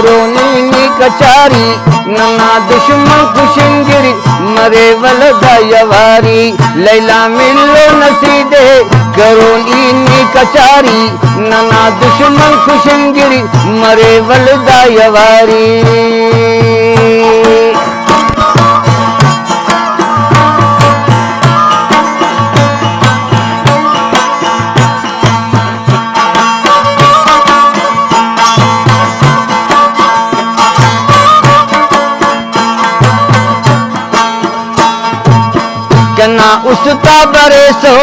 करो नीनी कचारी नन्ना दुश्मन खुशिंगिरी मरे वलदा यवारी लैला मिलो नसीदे करो नीनी कचारी नन्ना दुश्मन खुशिंगिरी मरे वलदा यवारी कना उसता बरे सो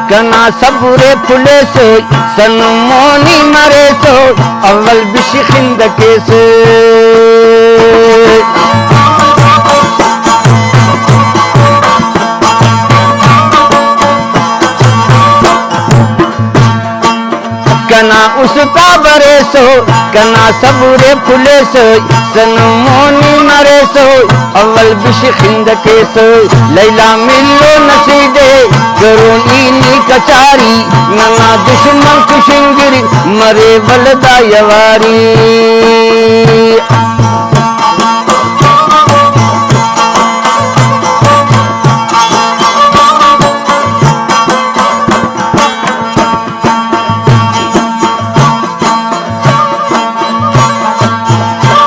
कना सबुरे फुले सो सन मोनी मरे सो अव्वल बिशिखिंद के सो कना उसता बरे सो कना सबुरे फुले सो सन मोनी मरे सो अव्वल बिशिखिंद के सो लैला मिलो नसीदे करो नीनी कचारी नन्ना दुश्मन खुशिंगिरी मरे वलदा यवारी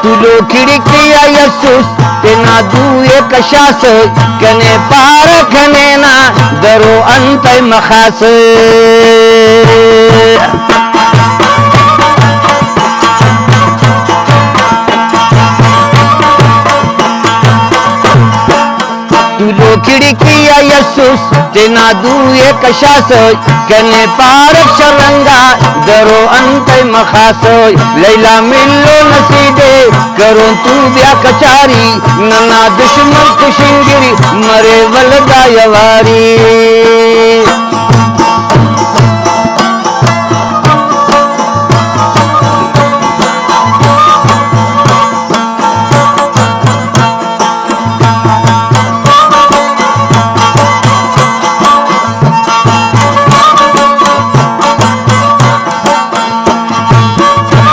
तुलो खिड़किया यसूस तेना दुए कशास कने पार खने ना दरो अंत मखास तुलो खिड़किया यसूस तेना दुए कशास कने पार शरंगा दरो अंत मखास लैला मिलो नसीदे करो तू ब्या कचारी नन्ना दुश्मन खुशिंगिरी मरे वलदा यवारी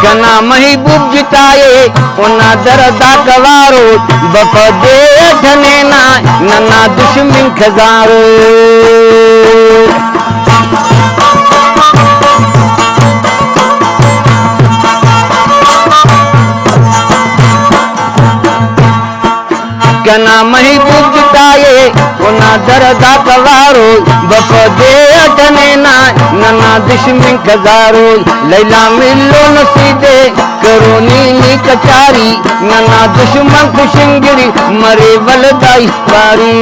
कना महबूब जिताए उना दरदा कवारो बफदे ठने ना नन्ना दुश्मन खजारो कना महबूब जिताए उना दरदा कवारो बफदे ठने ना नन्ना दुश्मन खजारो लैला मिलो नसीदे करो नीनी कचारी नन्ना दुश्मन खुशिंगिरी मरे वलदा यवारी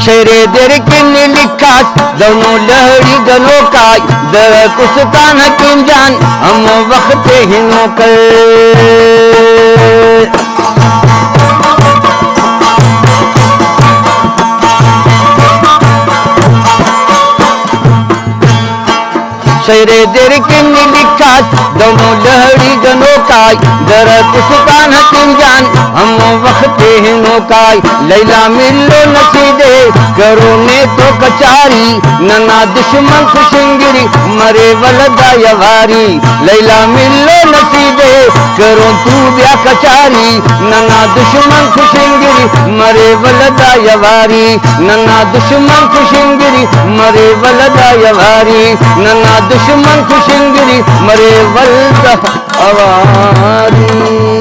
शेरे देर किन लिखा दोनों लहरी गनों का दर कुस्तान हकीम जान हम वक्त हिनों कर शेरे देर किन लिखा दोनों लहरी गनों का दर कुस्तान हकीम जान हम वक्त हिनों का लैला मिलो नसीदे करो ने तो कचारी नन्ना दुश्मन खुशिंगिरी मरे वलदा यवारी लैला मिलो नसीदे करो तू ब्या कचारी नन्ना दुश्मन खुशिंगिरी मरे वलदा यवारी नन्ना दुश्मन खुशिंगिरी मरे वलदा यवारी नन्ना दुश्मन खुशिंगिरी मरे वलदा यवारी।